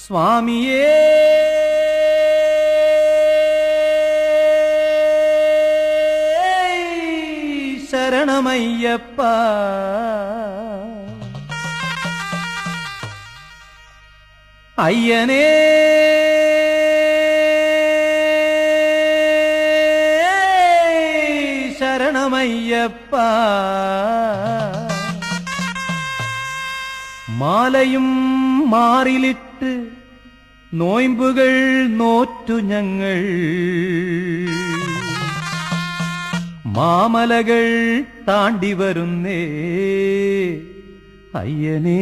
സ്വാമിയേ ശരണമയ്യപ്പ അയ്യനേ ശരണമയ്യപ്പ മാലയും മാറിലിട്ട് നോയമ്പുകൾ നോറ്റു ഞങ്ങൾ മാമലകൾ താണ്ടി വരുന്നേ അയ്യനേ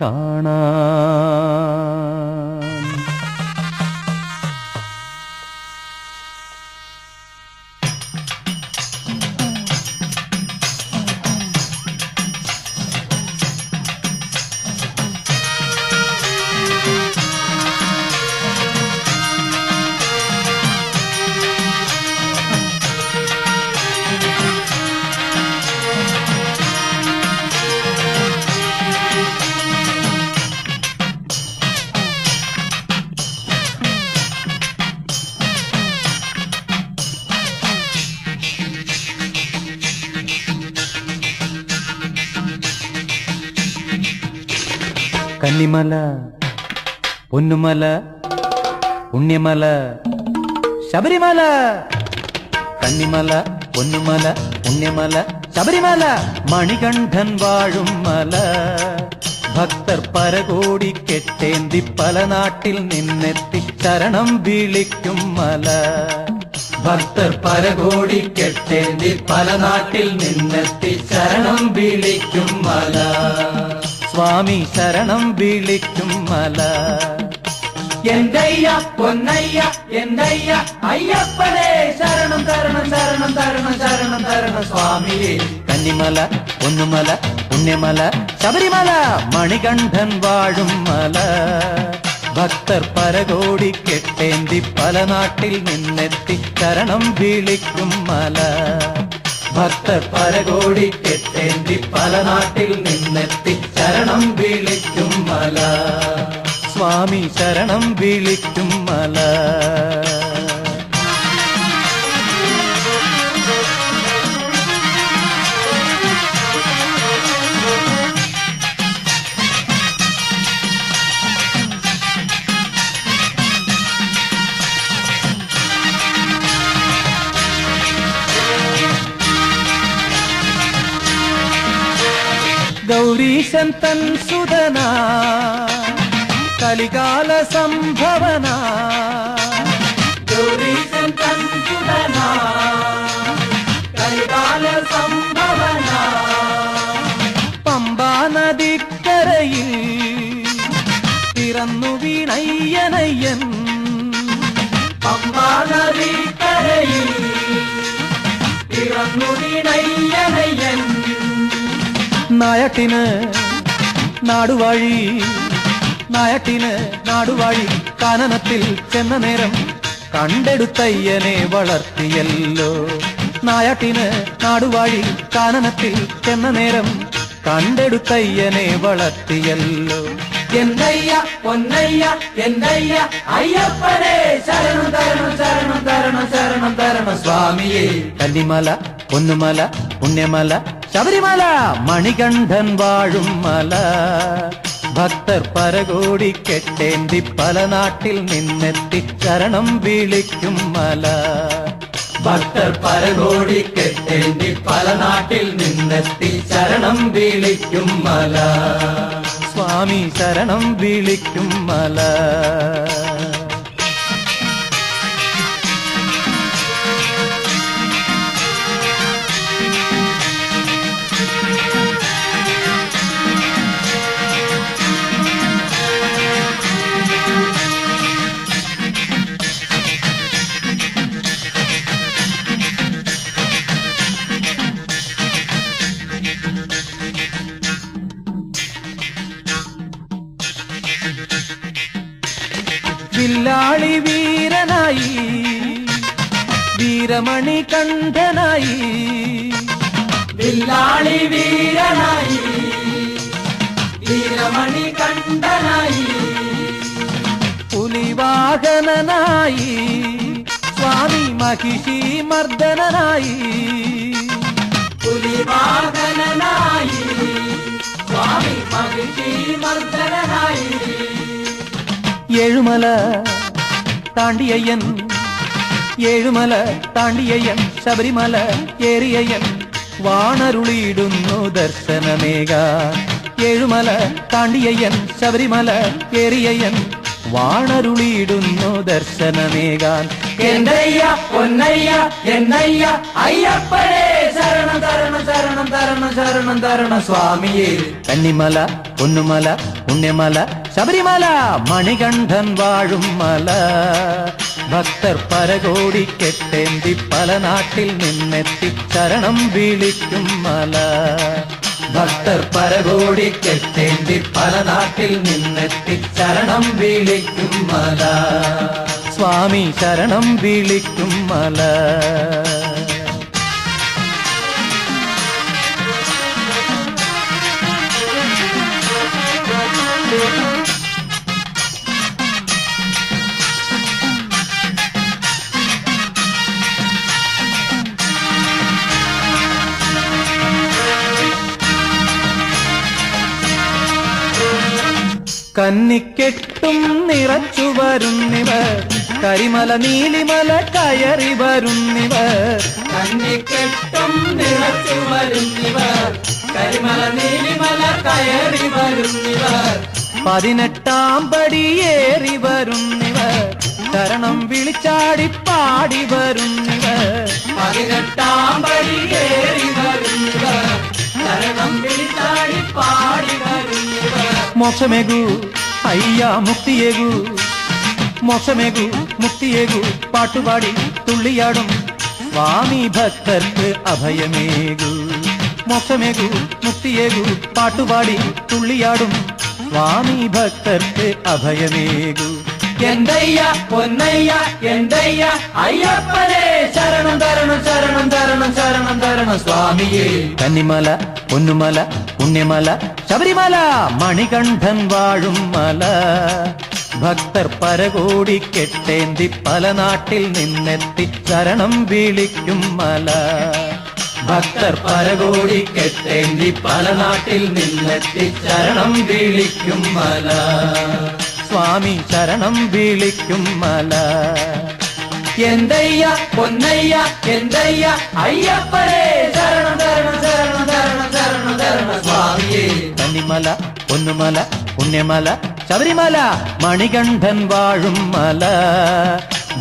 കാണാൻ. കന്നിമല പൊന്നുമല പുണ്യമല ശബരിമല. കന്നിമല പൊന്നുമല പുണ്യമല ശബരിമല മണികണ്ഠൻ വാഴും മല. ഭക്തർ പരകോടി കെട്ടേന്തി പല നാട്ടിൽ നിന്നെത്തി ശരണം വിളിക്കും മല. ഭക്തർ പരകോടി കെട്ടേന്തി പല നാട്ടിൽ നിന്നെത്തി ശരണം വിളിക്കും മല. സ്വാമി ശരണം വിളിക്കും മല. എന്തയ്യ പൊന്നയ്യ എന്തയ്യ അയ്യപ്പനേ ശരണം തരണം ശരണം തരണം ശരണം തരണം സ്വാമിയേ. കന്നിമല പൊന്നുമല പുണ്യമല ശബരിമല മണികണ്ഠൻ വാഴും മല. ഭക്തർ പരകോടി കെട്ടേന്തി പല നാട്ടിൽ നിന്നെത്തി ശരണം വിളിക്കും മല. ഭക്തർ പരകോടി കെട്ടേന്തി പല നാട്ടിൽ നിന്നെത്തി ശരണം വിളിക്കും മല. സ്വാമി ശരണം വിളിക്കും മല. ഗൗരീശൻ തൻ സുതന കലികാല സംഭവന. ഗൗരീശൻ തൻ സുതന കലികാല സംഭവന. പമ്പാ നദിക്കരയിൽ പിറന്നു വീണയ്യനയ്യൻ. പമ്പാ നദിക്കരയിൽ പിറന്നു വീണയ്യനയ്യൻ. നായട്ടിന് നാടുവാഴി നായട്ടിന് നാടുവാഴി കാനനത്തിൽ ചെന്ന നേരം കണ്ടെടുത്തയ്യനെ വളർത്തിയല്ലോ. നായട്ടിന് നാടുവാഴി കാനനത്തിൽ ചെന്ന നേരം കണ്ടെടുത്തയ്യനെ വളർത്തിയല്ലോ. എന്തയ്യ പൊന്നയ്യ എന്തയ്യ അയ്യപ്പനേ ശരണം തരണം ശരണം തരണം ശരണം തരണം സ്വാമിയേ. കന്നിമല പൊന്നുമല പുണ്യമല ശബരിമല മണികണ്ഠൻ വാഴും മല. ഭക്തർ പരകോടി കെട്ടേന്തി പല നാട്ടിൽ നിന്നെത്തി ശരണം വിളിക്കും മല. ഭക്തർ പരകോടി കെട്ടേന്തി പല നാട്ടിൽ നിന്നെത്തി ശരണം വിളിക്കും മല. സ്വാമി ശരണം വിളിക്കും മല. വില്ലാളി വീരനായി വീരമണി കണ്ഠനായി. വില്ലാളി വീരനായി വീര നീലമണി കണ്ഠനായി പുലിവാഹനനായി സ്വാമി മഹിഷി മർദ്ദനായി പുലിവാഹനനായി സ്വാമി മഹിഷി മർദ്ദനായി ഏഴുമല താണ്ടിയയ്യൻ ഏഴുമല താണ്ടിയയ്യൻ ശബരിമല ഏറിയയ്യൻ വാണരുളിയിടുന്നു ദർശനമേക ഏഴുമല താണ്ടിയയ്യൻ ശബരിമല ഏറിയയ്യൻ വാണരുളിയിടുന്നു ദർശനമേകാൻ എന്നയ്യ പൊന്നയ്യ എന്നയ്യ അയ്യപ്പനേ ശരണം ശരണം ശരണം ശരണം ശരണം ശരണം സ്വാമിയേ കന്നിമല പൊന്നുമല പുണ്യമല ശബരിമല മണികണ്ഠൻ വാഴും മല ഭക്തർ പരകോടിക്കെട്ടേന്തി പല നാട്ടിൽ നിന്നെത്തി ശരണം വിളിക്കും മല ഭക്തർ പരകോടിക്കെട്ടേന്തി പല നാട്ടിൽ നിന്നെത്തി ശരണം വിളിക്കും മല സ്വാമി ശരണം വിളിക്കും മല കന്നിക്കെട്ടും നിറച്ചു വരുന്നിവർ കരിമല നീലിമല കയറി വരുന്നിവർ കന്നിക്കെട്ടും നിറച്ചു വരുന്നിവർ കരിമല നീലിമല കയറി വരുന്നിവർ 18 പടിയേറി വരുന്നിവർ ശരണം വിളിച്ചാടി പാടി വരുന്നിവർ 18 പടിയേറി വരുന്നിവർ ശരണം വിളിച്ചാടി പാടി വരുന്നിവർ മോക്ഷമേകു അയ്യാ മുക്തിയേകു മോക്ഷമേകു മുക്തിയേകു പാട്ടുപാടി തുള്ളിയാടും സ്വാമി ഭക്തർക്ക് അഭയമേകു മോക്ഷമേകു മുക്തിയേകു പാട്ടുപാടി തുള്ളിയാടും സ്വാമി ഭക്തർക്ക് അഭയമേകു എന്തയ്യ പൊന്നയ്യ എന്തയ്യ അയ്യപ്പനേ ശരണം തരണം ശരണം തരണം ശരണം തരണം സ്വാമിയേ കന്നിമല പൊന്നുമല പുണ്യമല ശബരിമല മണികണ്ഠൻ വാഴും മല ഭക്തർ പരകോടിക്കെട്ടേന്തി പല നാട്ടിൽ നിന്നെത്തി ശരണം വിളിക്കും മല ഭക്തർ പരകോടിക്കെട്ടേന്തി പല നാട്ടിൽ നിന്നെത്തി ശരണം വിളിക്കും മല സ്വാമി ശരണം വിളിക്കും മല എന്തയ്യ പൊന്നയ്യ എന്തയ്യ അയ്യപ്പനേ ശരണം തരണം ശരണം തരണം ശരണം തരണം സ്വാമിയേ കന്നിമല പൊന്നുമല പുണ്യമല ശബരിമല മണികണ്ഠൻ വാഴും മല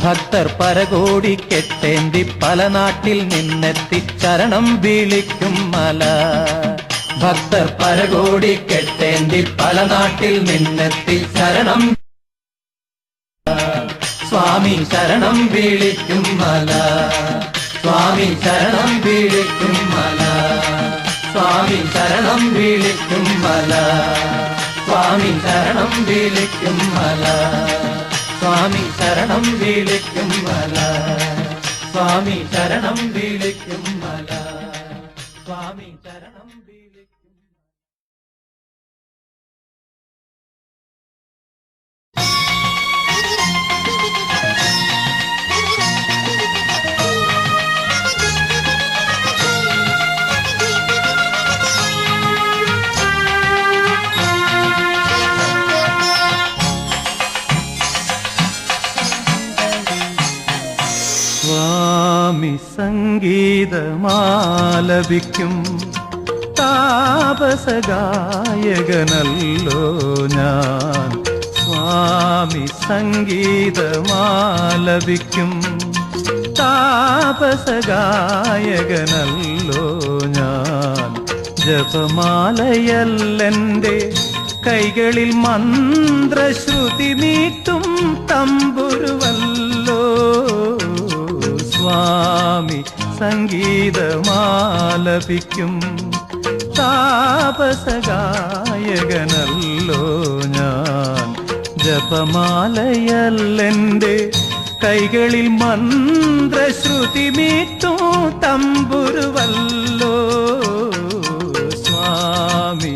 ഭക്തർ പരകോടിക്കെട്ടേന്തി പല നാട്ടിൽ നിന്നെത്തി ശരണം വിളിക്കും മല ഭക്തർ പരകോടിക്കെട്ടേന്തി പല നാട്ടിൽ നിന്നെത്തി ശരണം സ്വാമി ശരണം വിളിക്കും മല സ്വാമി ശരണം വിളിക്കും മല സ്വാമി ശരണം വിളിക്കും മല സ്വാമി ശരണം വിളിക്കും മല സ്വാമി ശരണം വിളിക്കും മല സ്വാമി ശരണം വിളിക്കും മല സ്വാമി ശരണം വിളിക്കും സ്വാമി സംഗീതമാലപിക്കും താപസഗായകനല്ലോ ഞാൻ സ്വാമി സംഗീതമാലപിക്കും താപസഗായകനല്ലോ ഞാൻ ജപമാലയല്ലെൻ്റെ കൈകളിൽ മന്ത്രശ്രുതി മീട്ടും തമ്പുരുവല്ലോ സ്വാമി സംഗീതമാലപിക്കും താപസഗായകനല്ലോ ഞാൻ ജപമാലയല്ലെൻ്റെ കൈകളിൽ മന്ത്രശ്രുതി മീട്ടും തമ്പുരുവല്ലോ സ്വാമി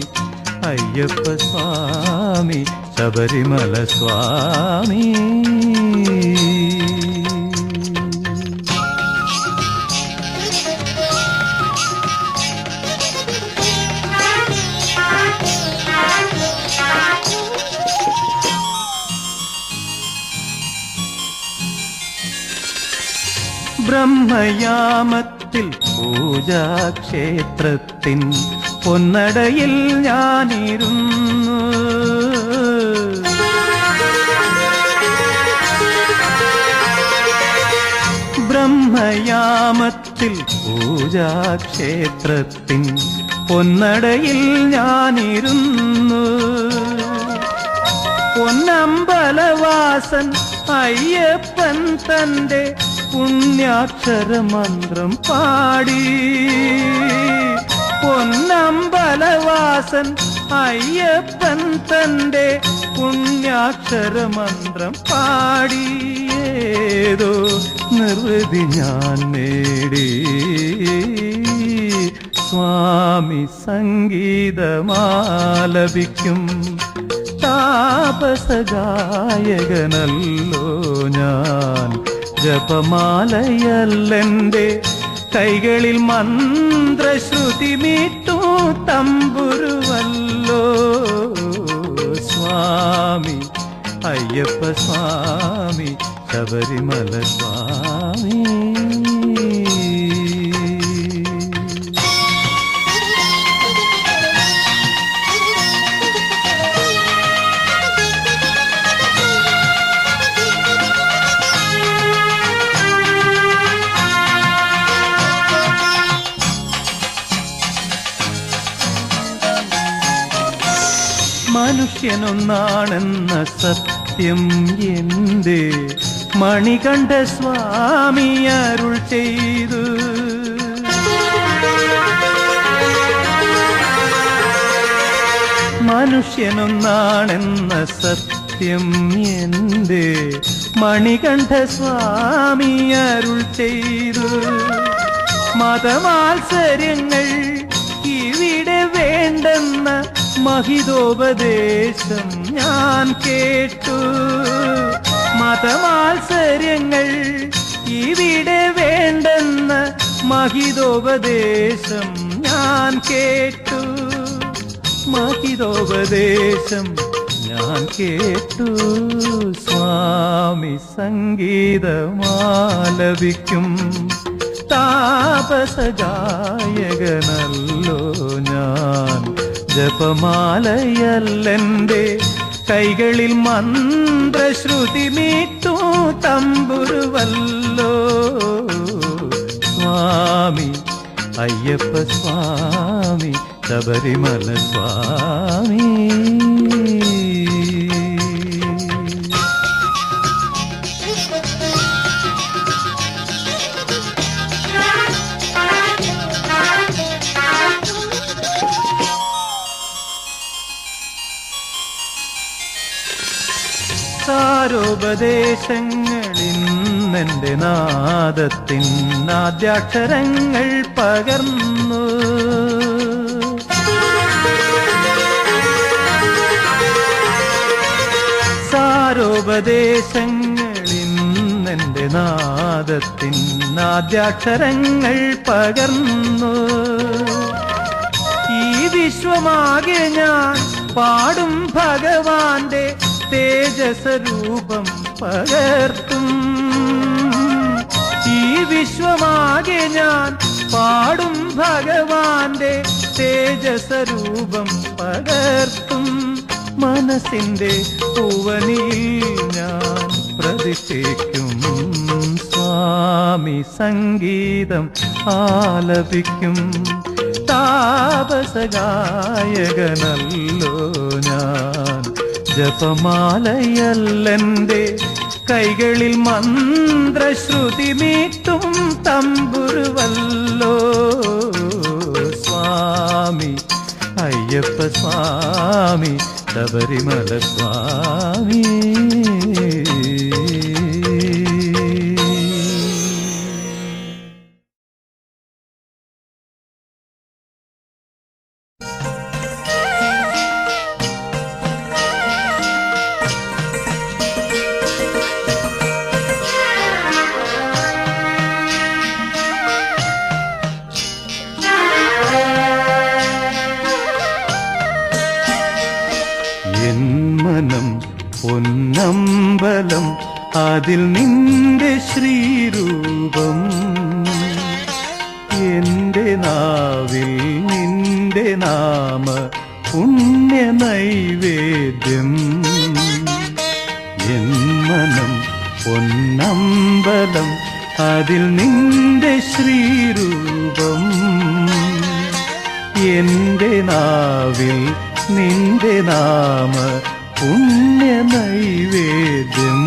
അയ്യപ്പ സ്വാമി ശബരിമല സ്വാമി. ബ്രഹ്മയാമത്തിൽ പൂജാക്ഷേത്രത്തിൻ പൊന്നടയിൽ ഞാനിരുന്നു. ബ്രഹ്മയാമത്തിൽ പൂജാക്ഷേത്രത്തിൻ പൊന്നടയിൽ ഞാനിരുന്നു. പൊന്നമ്പലവാസൻ അയ്യപ്പൻ തന്റെ പുണ്യാക്ഷരമന്ത്രം പാടി. പൊന്നമ്പലവാസൻ അയ്യപ്പൻ തന്റെ പുണ്യാക്ഷരമന്ത്രം പാടി. ഏതോ നിർവൃതി ഞാൻ നേടി. സ്വാമി സംഗീതമാലപിക്കും താപസഗായകനല്ലോ ഞാൻ. ജപമാലയല്ലെന്റെ കൈകളിൽ മന്ത്രശ്രുതി മീട്ടു തമ്പുരുവല്ലോ. സ്വാമി അയ്യപ്പ സ്വാമി ശബരിമല സ്വാമി. മനുഷ്യനൊന്നാണെന്ന സത്യം എന്തേ മണികണ്ഠ സ്വാമി അരുൾ ചെയ്തു. മനുഷ്യനൊന്നാണെന്ന സത്യം എന്തേ മണികണ്ഠ സ്വാമി അരുൾ ചെയ്തു. മതമാത്സര്യങ്ങൾ ഇവിടെ വേണ്ടെന്ന മഹിതോപദേശം ഞാൻ കേട്ടു. മതമാത്സര്യങ്ങൾ ഇവിടെ വേണ്ടെന്ന മഹിതോപദേശം ഞാൻ കേട്ടു. മഹിതോപദേശം ഞാൻ കേട്ടു. സ്വാമി സംഗീതമാലപിക്കും താപസഗായകനല്ലോ ഞാൻ. ജപമാലയല്ലെന്റെ കൈകളിൽ മന്ത്രശ്രുതി മീട്ടു തമ്പുരുവല്ലോ. സ്വാമി അയ്യപ്പ സ്വാമി ശബരിമല സ്വാമി. സാരോപദേശങ്ങളിന്നെന്റെ നാദത്തിൻ ആദ്യാക്ഷരങ്ങൾ പകർന്നു. സാരോപദേശങ്ങളിന്നെന്റെ നാദത്തിൻ ആദ്യാക്ഷരങ്ങൾ പകർന്നു. ഈ വിശ്വമാകെ ഞാൻ പാടും ഭഗവാന്റെ തേജസ്വരൂപം പകർത്തും. ഈ വിശ്വമാകെ ഞാൻ പാടും ഭഗവാന്റെ തേജസ്വരൂപം പകർത്തും. മനസ്സിന്റെ പൂവനിൽ ഞാൻ പ്രതിഷ്ഠിക്കും. സ്വാമി സംഗീതം ആലപിക്കും താപസഗായകനല്ലോ ഞാൻ. ജപമാലയല്ലെന്റെ കൈകളിൽ മന്ത്രശ്രുതി മീട്ടും തമ്പുരുവല്ലോ. സ്വാമി അയ്യപ്പ സ്വാമി ശബരിമല സ്വാമി. മനം പൊന്നമ്പലം അതിൽ നിന്റെ ശ്രീരൂപം എന്റെ നാവിൽ നിന്റെ നാമ പുണ്യ നൈവേദ്യം എൻ മനം പൊന്നമ്പലം അതിൽ നിന്റെ ശ്രീരൂപം എന്റെ നാവിൽ നിന്റെ നാമ പുണ്യ നൈവേദ്യം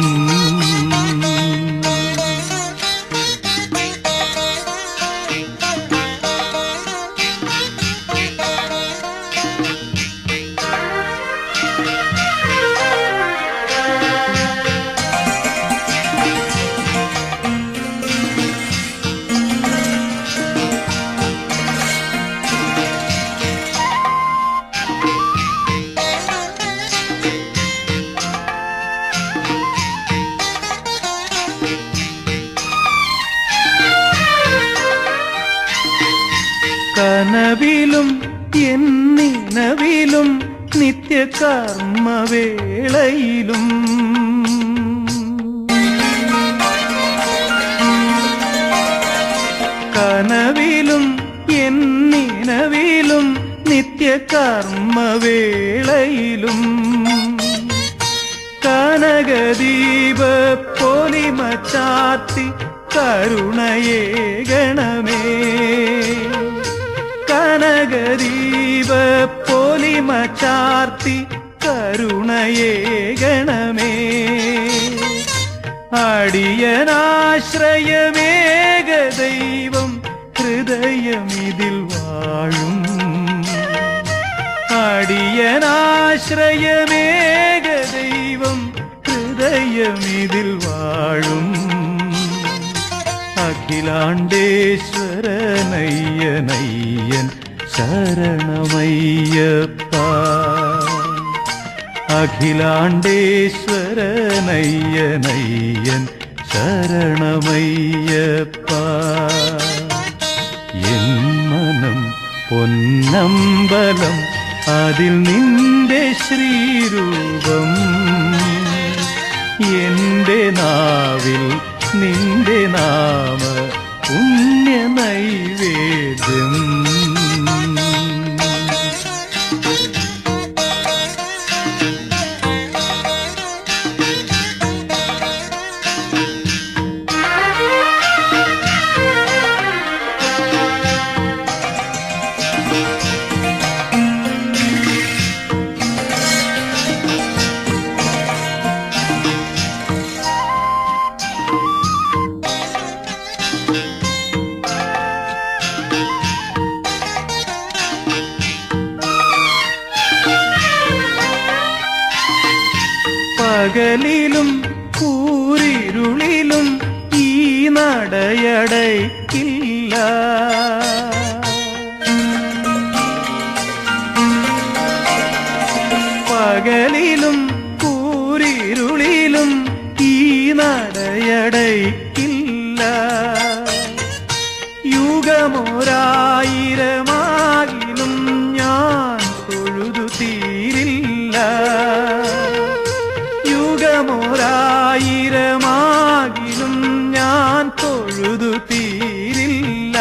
കനവിലും എന്നിനവിലും നിത്യകർമ്മവേളയിലും കനവിലും എന്നിനവിലും നിത്യകർമ്മവേളയിലും കനകദീപ പൊലിമ ചാർത്തി കരുണയേകണമേ കനകദീപ പൊലിമ ചാർത്തി കരുണയേകണമേ അടിയനാശ്രയമേക ദൈവം ഹൃദയമിതിൽ വാഴും അടിയനാശ്രയമേക ദൈവം ഹൃദയമിതിൽ വാഴും അഖിലാണ്ടേശ്വരനയ്യനയ്യൻ ശരണമയ്യപ്പ അഖിലാണ്ടേശ്വരനയ്യനയ്യൻ ശരണമയ്യപ്പ എൻ മനം പൊന്നമ്പലം അതിൽ നിന്റെ ശ്രീരൂപം എന്റെ നാവിൽ നിന്റെ നാമ പുണ്യ നൈവേദ്യം പകലിലും കൂരിരുളിലും ഈ നടയടയ്ക്കില്ല പകലിലും കൂരിരുളിലും ഈ നടയടയ്ക്കില്ല യുഗമൊരായിരമാകിലും ഞാൻ തൊഴുതു തീരില്ല യുഗമൊരായിരമാകിലും ഞാൻ തൊഴുതു തീരില്ല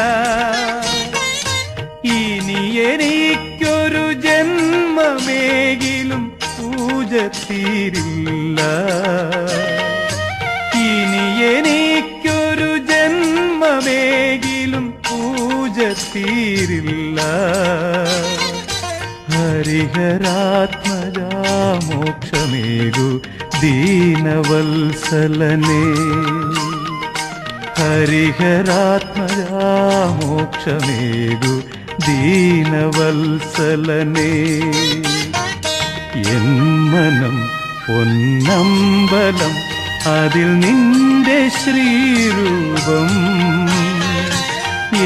ഇനി എനിക്കൊരു ജന്മമേകിലും പൂജ തീരില്ല ഇനി എനിക്കൊരു ജന്മമേകിലും പൂജ തീരില്ല ഹരിഹരാത്മജാ മോക്ഷമേകു ദീനവത്സലനേ ഹരിഹരാത്മജാ മോക്ഷമേകു ദീനവത്സലനേ എൻ മനം പൊന്നമ്പലം അതിൽ നിന്റെ ശ്രീരൂപം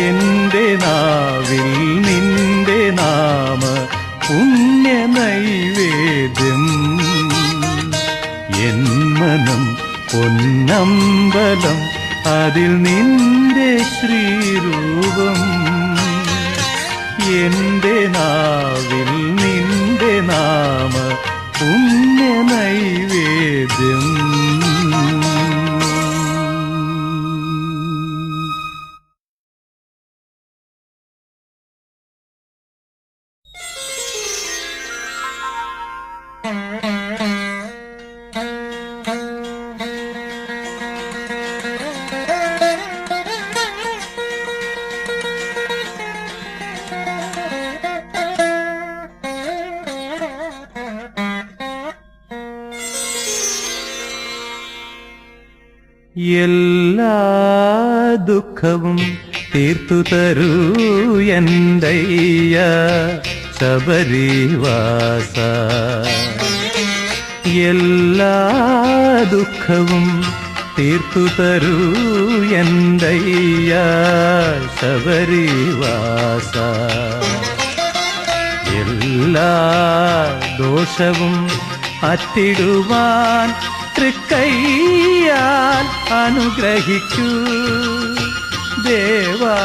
എന്റെ നാവിൽ നിന്റെ നാമ പുണ്യ നൈവേദ്യം എൻ മനം പൊന്നമ്പലം അതിൽ നിന്റെ ശ്രീരൂപം എന്റെ നാവിൽ നിന്റെ നാമ പുണ്യ എല്ലാ ദുഃഖവും തീർത്തു തരൂ എന്തയ്യ ശബരിവാസ. എല്ലാ ദുഃഖവും തീർത്തു തരൂ എന്തയ്യ ശബരിവാസ. എല്ലാ ദോഷവും അറ്റിടുവാൻ തൃക്കൈയാൽ അനുഗ്രഹിക്കൂ ദേവാ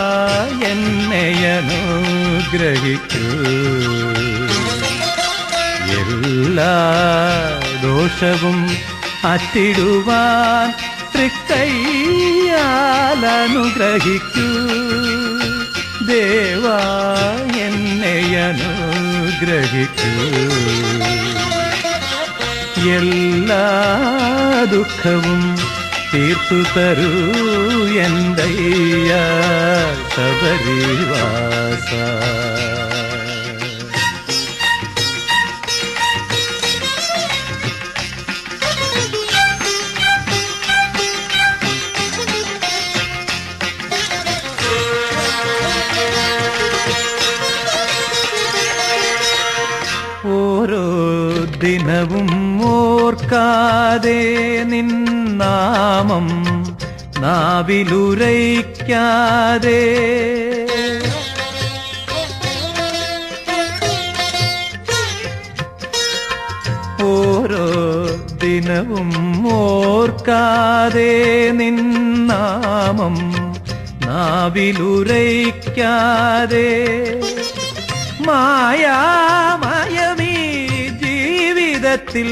എന്നെ അനുഗ്രഹിക്കൂ. എല്ലാ ദോഷവും അറ്റിടുവാൻ തൃക്കൈയാൽ അനുഗ്രഹിക്കൂ ദേവാ എന്നെ അനുഗ്രഹിക്കൂ. എല്ലാ ദുഃഖവും തീർത്തു തരൂ എന്തയ്യ ശബരിവാസ. ഓരോ ദിനവും ഓർക്കാതെ നിന്നാമം നാവിലുരയ്ക്കാതെ ഓരോ ദിനവും ഓർക്കാതെ നിന്നാമം നാവിലുരയ്ക്കാതെ മായാമയമീ ജീവിതത്തിൽ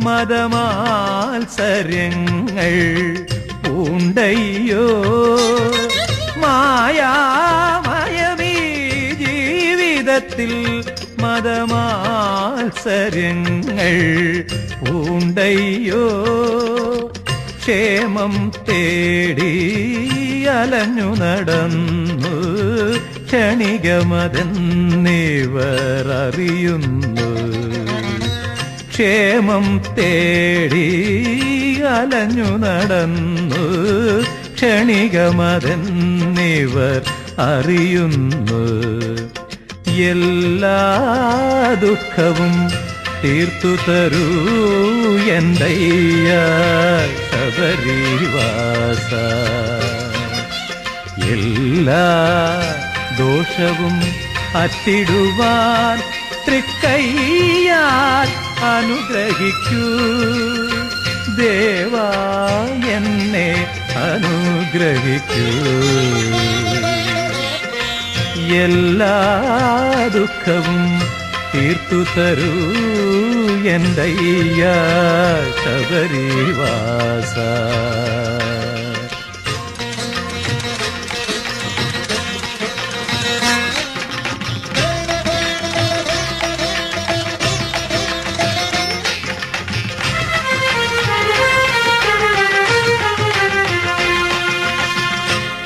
മതമാത്സര്യങ്ങൾ പൂണ്ടയ്യോ. മായാമയമീ ജീവിതത്തിൽ മതമാത്സര്യങ്ങൾ പൂണ്ടയ്യോ. ക്ഷേമം തേടി അലഞ്ഞു നടന്നു ക്ഷണികമതെന്നിവർ അറിയുന്നു. ക്ഷേമം തേടി അലഞ്ഞു നടന്നു ക്ഷണികമതെന്നിവർ അറിയുന്നു. എല്ലാ ദുഃഖവും തീർത്തു തരൂ എന്തയ്യ ശബരിവാസ. എല്ലാ ദോഷവും അറ്റിടുവാൻ തൃക്കൈയാൽ അനുഗ്രഹിക്കൂ ദേവാ എന്നെ അനുഗ്രഹിക്കൂ. എല്ലാ ദുഃഖവും തീർത്തു തരൂ എന്തയ്യ ശബരിവാസ.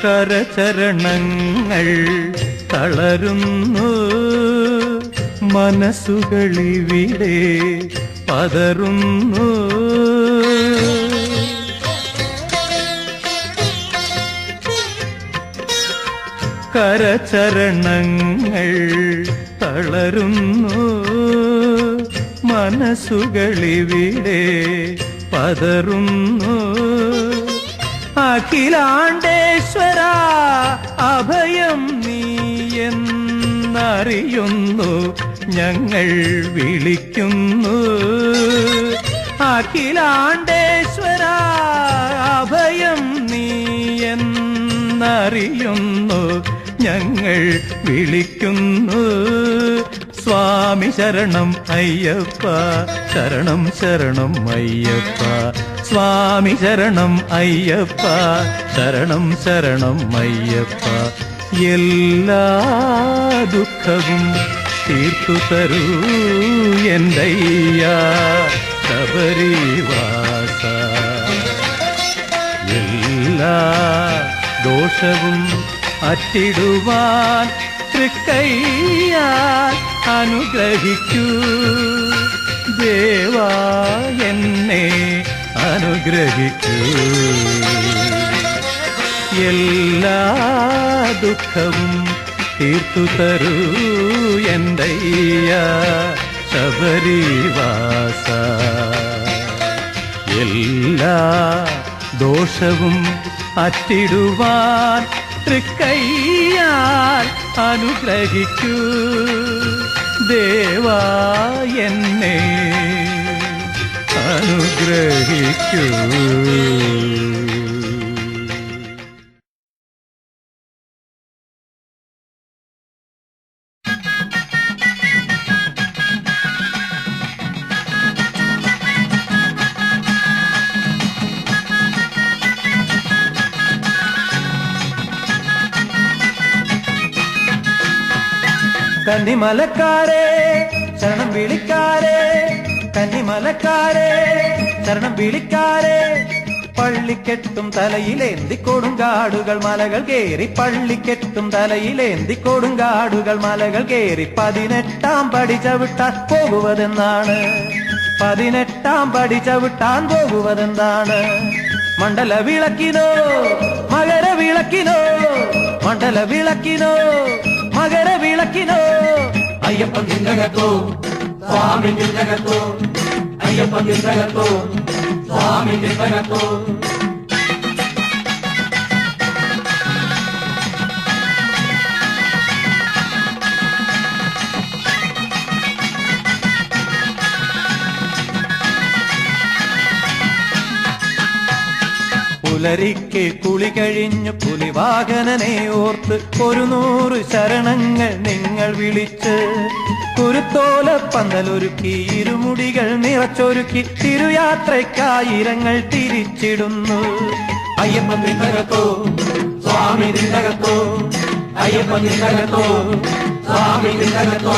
കരചരണങ്ങൾ തളരുന്നു മനസ്സുകളിവിടെ പതറുന്നു. കരചരണങ്ങൾ തളരുന്നു മനസ്സുകളിവിടെ പതറുന്നു. അഖിലാണ്ടേശ്വര അഭയം നീ എന്നറിയുന്നു ഞങ്ങൾ വിളിക്കുന്നു. അഖിലാണ്ടേശ്വര അഭയം നീ എന്നറിയുന്നു ഞങ്ങൾ വിളിക്കുന്നു. സ്വാമി ശരണം അയ്യപ്പ ശരണം ശരണം അയ്യപ്പ. സ്വാമി ശരണം അയ്യപ്പ ശരണം ശരണം അയ്യപ്പ. എല്ലാ ദുഃഖവും തീർത്തു തരൂ എന്തയ്യ ശബരിവാസ. എല്ലാ ദോഷവും അറ്റിടുവാൻ തൃക്കൈയാൽ അനുഗ്രഹിക്കൂ ദേവാ എന്നെ അനുഗ്രഹിക്കൂ. എല്ലാ ദുഃഖവും തീർത്തു തരൂ എന്തയ്യ ശബരിവാസ. എല്ലാ ദോഷവും അറ്റിടുവാൻ തൃക്കൈയാൽ അനുഗ്രഹിക്കൂ ദേവാ എന്നെ അനുഗ്രഹിക്കൂ. കന്നിമലക്കാരെ ശരണം വിളിക്കാരെ, കന്നിമലക്കാരെ ശരണം വിളിക്കാരെ. പള്ളിക്കെട്ടും തലയിലേന്തി കൊടുങ്കാടുകൾ മലകൾ കേറി, പള്ളിക്കെട്ടും തലയിലേന്തി കൊടുങ്കാടുകൾ മലകൾ കേറി. 18-ാം പടി ചവിട്ടാൻ പോകുവതെന്നാണ്, 18-ാം പടി ചവിട്ടാൻ പോകുവതെന്താണ്? മണ്ഡല വിളക്കിനോ മകര വിളക്കിനോ, മണ്ഡല വിളക്കിനോ മകര വിളക്കിനോ. അയ്യപ്പൻ നിന്നകത്തോ സ്വാമി നിന്നകത്തോ, അയ്യപ്പൻ നിന്നകത്തോ സ്വാമി നിന്നകത്തോ. പുലരിക്ക് കുളി കഴിഞ്ഞു പുലിവാഹനനെ ഓർത്ത് 100 ശരണങ്ങൾ നിങ്ങൾ വിളിച്ച്, കുരുത്തോല പന്തലൊരുക്കി ഇരുമുടികൾ നിറച്ചൊരുക്കി തിരുയാത്രയ്ക്കായിരങ്ങൾ തിരിച്ചിടുന്നു. അയ്യപ്പൻ നിന്നകത്തോ സ്വാമി നിന്നകത്തോ, അയ്യപ്പൻ നിന്നകത്തോ സ്വാമി നിന്നകത്തോ.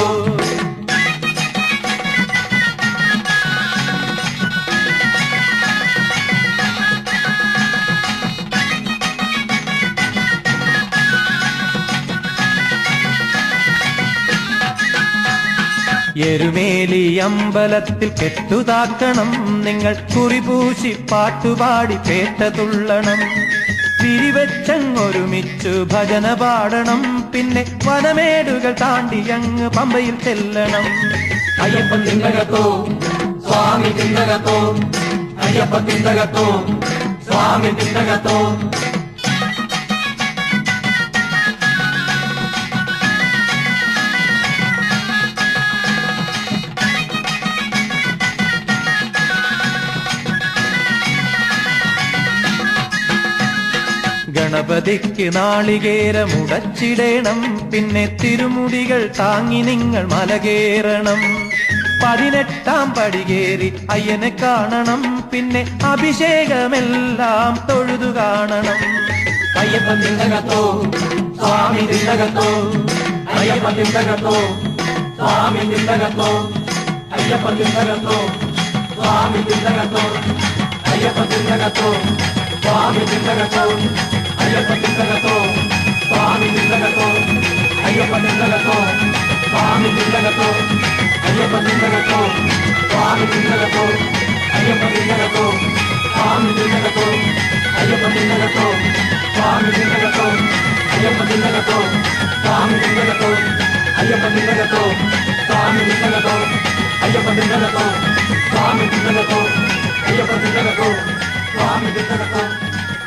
എരുമേലി അമ്പലത്തിൽ കെട്ടുതാക്കണം നിങ്ങൾ, കുറിപൂശി പാട്ടുപാടി പേട്ട തുള്ളണം. തിരിവെച്ചങ്ങൊരുമിച്ചു ഭജന പാടണം, പിന്നെ വനമേടുകൾ താണ്ടി അങ്ങ് പമ്പയിൽ ചെല്ലണം. അയ്യപ്പൻ നിന്നകത്തോ സ്വാമി നിന്നകത്തോ, അയ്യപ്പൻ നിന്നകത്തോ സ്വാമി നിന്നകത്തോ. ഗണപതിക്ക് നാളികേരമുടച്ചിടേണം, പിന്നെ തിരുമുടികൾ താങ്ങി നിങ്ങൾ മലകേറണം. 18-ാം പടി കേറി അയ്യനെ കാണണം, പിന്നെ അഭിഷേകമെല്ലാം തൊഴുതു കാണണം. അയ്യപ്പൻ നിന്നകത്തോ സ്വാമി നിന്നകത്തോ, അയ്യപ്പൻ നിന്നകത്തോ സ്വാമി നിന്നകത്തോ, അയ്യപ്പൻ നിന്നകത്തോ സ്വാമി നിന്നകത്തോ, അയ്യപ്പൻ നിന്നകത്തോ സ്വാമി നിന്നകത്തോ, അയ്യപ്പൻ നിന്നകത്തോ സ്വാമി നിന്നകത്തോ, അയ്യപ്പൻ നിന്നകത്തോ സ്വാമി നിന്നകത്തോ, അയ്യപ്പൻ നിന്നകത്തോ സ്വാമി നിന്നകത്തോ, അയ്യപ്പൻ നിന്നകത്തോ സ്വാമി നിന്നകത്തോ, അയ്യപ്പൻ നിന്നകത്തോ സ്വാമി നിന്നകത്തോ, അയ്യപ്പൻ നിന്നകത്തോ സ്വാമി നിന്നകത്തോ, അയ്യപ്പൻ നിന്നകത്തോ സ്വാമി നിന്നകത്തോ, അയ്യപ്പൻ നിന്നകത്തോ സ്വാമി നിന്നകത്തോ, അയ്യപ്പൻ നിന്നകത്തോ സ്വാമി നിന്നകത്തോ,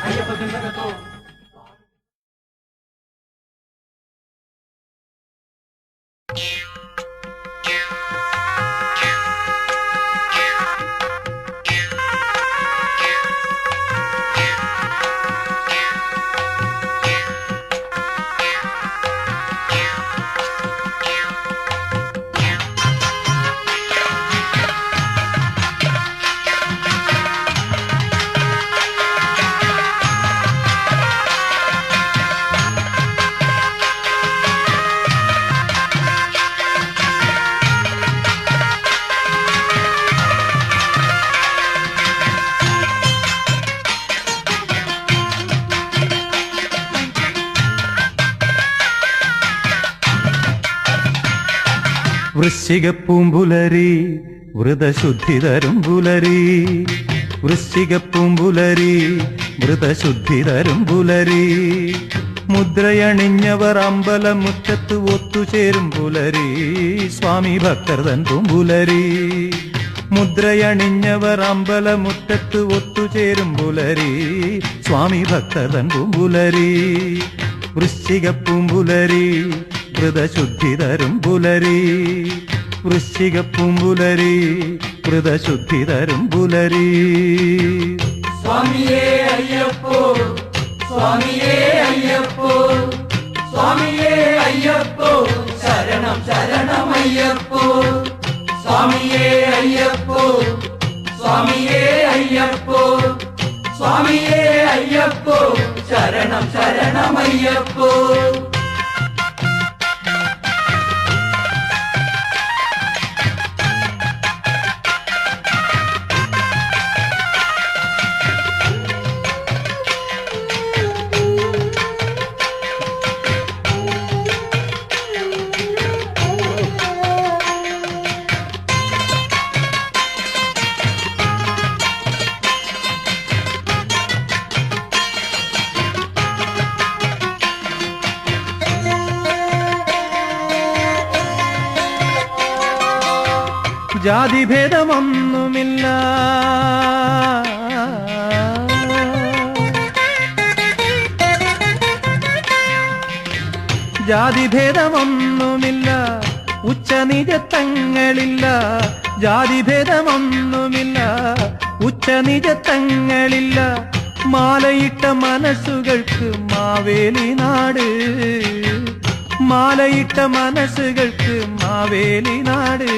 അയ്യപ്പൻ നിന്നകത്തോ. വൃശ്ചികപ്പൂമ്പുലരി വ്രതശുദ്ധി തരും പുലരി, വൃശ്ചികപ്പൂമ്പുലരി വ്രതശുദ്ധി തരും പുലരി. മുദ്രയണിഞ്ഞവർ അമ്പലമുറ്റത്ത് ഒത്തുചേരും പുലരി. സ്വാമി ഭക്തർ തൻ പൂമ്പുലരി. മുദ്രയണിഞ്ഞവർ അമ്പലമുറ്റത്ത് ഒത്തുചേരും പുലരി. സ്വാമി ഭക്തർ തൻ പൂമ്പുലരി. വൃശ്ചിക പൂമ്പുലരി വ്രതശുദ്ധി തരും പുലരി. വൃശ്ചിക പൂമ്പുലരി വ്രതശുദ്ധി തരും പുലരി. സ്വാമിയേ അയ്യപ്പോ സ്വാമിയേ അയ്യപ്പോ സ്വാമിയേ അയ്യപ്പോ ശരണം ശരണമയ്യപ്പോ സ്വാമിയേ അയ്യപ്പോ സ്വാമിയേ അയ്യപ്പോ സ്വാമിയേ അയ്യപ്പോ ശരണം ശരണമയ്യപ്പോ. ജാതിഭേദമൊന്നുമില്ല ജാതിഭേദമൊന്നുമില്ല ഉച്ചനിജത്തങ്ങളില്ല. ജാതിഭേദമൊന്നുമില്ല ഉച്ചനിജത്തങ്ങളില്ല. മാലയിട്ട മനസ്സുകൾക്ക് മാവേലി നാട്. മാലയിട്ട മനസ്സുകൾക്ക് മാവേലി നാട്.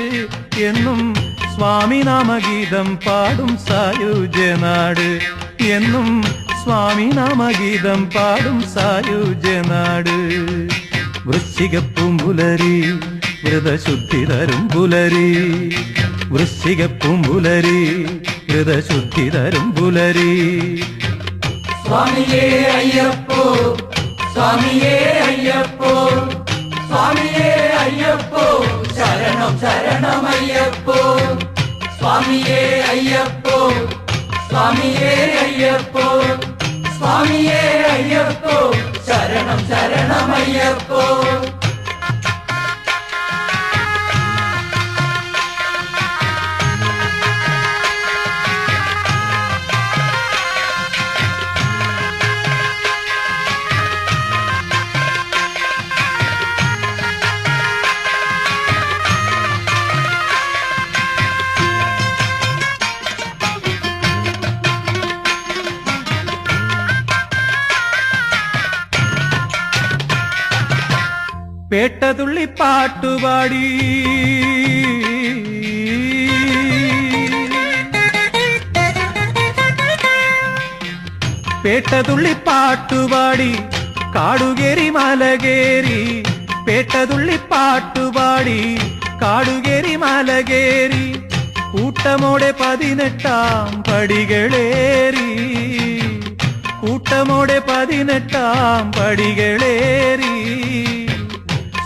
എന്നും സ്വാമി നാമഗീതം പാടും സായുജ്യനാട്. എന്നും സ്വാമി നാമഗീതം പാടും സായുജ്യനാട്. വൃശ്ചിക പൂമ്പുലരി വ്രതശുദ്ധി തരും പുലരി. വൃശ്ചിക പൂമ്പുലരി വ്രതശുദ്ധി തരും പുലരി. സ്വാമിയേ അയ്യപ്പോ സ്വാമിയേ അയ്യപ്പോ സ്വാമിയേ അയ്യപ്പോ ശരണം ശരണമയ്യപ്പോ സ്വാമിയേ അയ്യപ്പോ സ്വാമിയേ അയ്യപ്പോ സ്വാമിയേ അയ്യപ്പോ ശരണം ശരണമയ്യപ്പോ. പേട്ടതുള്ളി പാട്ടുപാടി പേട്ടതുള്ളി പാട്ടുപാടി കാടുകേറി മലകേറി. പേട്ടതുള്ളി പാട്ടുപാടി കാടുകേറി മലകേറി. കൂട്ടമോടെ 18 പടികളേറി. കൂട്ടമോടെ 18 പടികളേറി.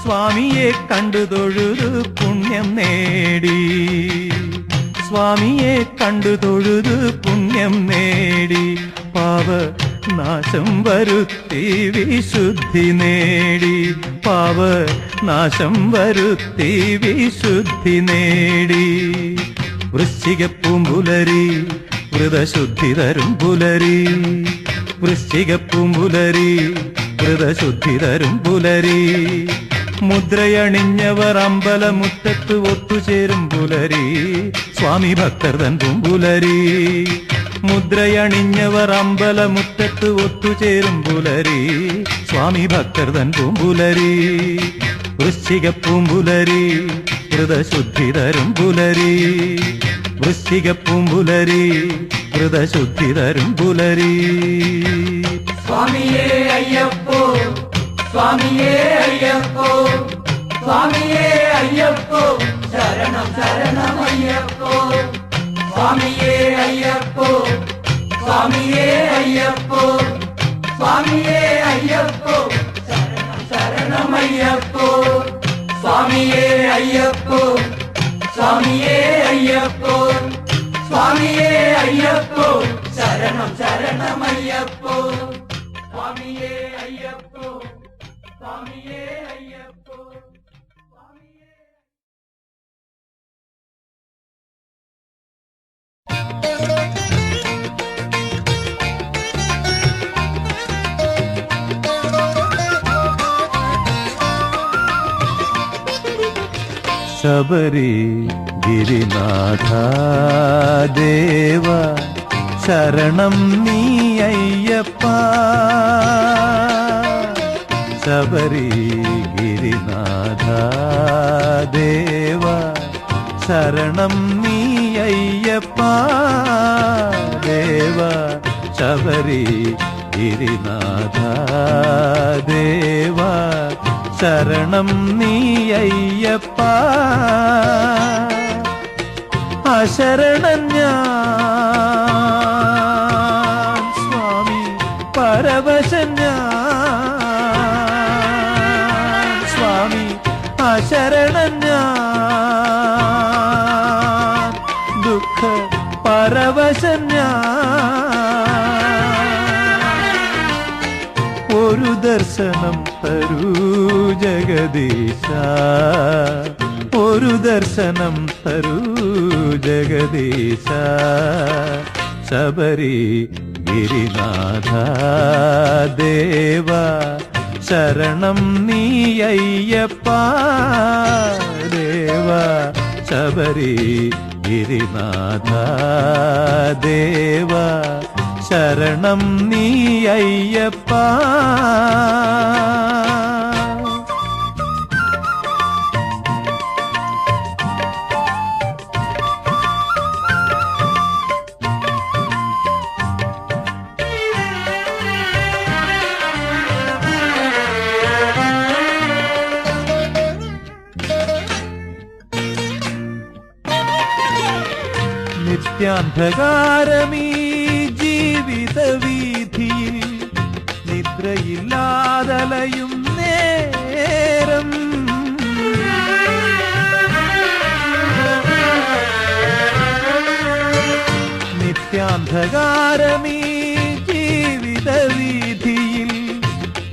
സ്വാമിയെ കണ്ടു തൊഴുതു പുണ്യം നേടി. സ്വാമിയെ കണ്ടു തൊഴുതു പുണ്യം നേടി. പാപ നാശം വരുത്തി വിശുദ്ധി നേടി. പാപ നാശം വരുത്തി വിശുദ്ധി നേടി. വൃശ്ചിക പൂമ്പുലരി വ്രതശുദ്ധി തരും പുലരി. വൃശ്ചിക പൂമ്പുലരി വ്രതശുദ്ധി തരും പുലരി. മുദ്രയണിഞ്ഞവർ അമ്പലമുറ്റത്ത് ഒത്തുചേരും പുലരി. സ്വാമി ഭക്തർ തൻ പൂമ്പുലരി. മുദ്രയണിഞ്ഞവർ അമ്പലമുറ്റത്ത് ഒത്തുചേരും പുലരി. സ്വാമി ഭക്തർ തൻ പൂമ്പുലരി. വൃശ്ചിക പൂമ്പുലരി വ്രതശുദ്ധി തരും പുലരി. വൃശ്ചിക പൂമ്പുലരി വ്രതശുദ്ധി തരും പുലരി. സ്വാമിയേ അയ്യപ്പോ സ്വാമിയേ അയ്യപ്പോ സ്വാമിയേ അയ്യപ്പോ ശരണം ശരണമയ്യപ്പോ സ്വാമിയേ അയ്യപ്പോ സ്വാമിയേ അയ്യപ്പോ സ്വാമിയേ അയ്യപ്പോ ശരണം ശരണമയ്യപ്പോ സ്വാമിയേ അയ്യപ്പോ സ്വാമിയേ അയ്യപ്പോ സ്വാമിയേ അയ്യപ്പോ ശരണം ശരണമയ്യപ്പോ സ്വാമിയേ അയ്യപ്പോ സ്വാമിയേ അയ്യപ്പോ സ്വാമിയേ. ശബരി ഗിരിനാഥ ദേവ ശരണം നീ അയ്യപ്പ ശബരി ഗിരിനാഥ ദേവ ശരണം നീ അയ്യപ്പ ദേവ ശബരി ഗിരിനാഥ ദേവ ശരണം നീ അയ്യപ്പ അശരണൻ ഞാൻ സ്വാമി പരവശൻ ഞാൻ സ്വാമി അശരണൻ ഞാൻ ദുഃഖ പരവശൻ ഒരു ദർശനം തരൂ ജഗദീശ ഒരു ദർശനം തരൂ ജഗദീശ ശബരി ഗിരിനാഥ ദേവ ശരണം നീ അയ്യപ്പ ദേവ ശബരി ഗിരിനാഥ ദേവ ശരണം നീ അയ്യപ്പ നിത്യാന്ധകാരമീ ജീവിത വീഥിയിൽ നിദ്രയില്ലാതലയും നേരം നിത്യാന്ധകാരമീ ജീവിത വീഥിയിൽ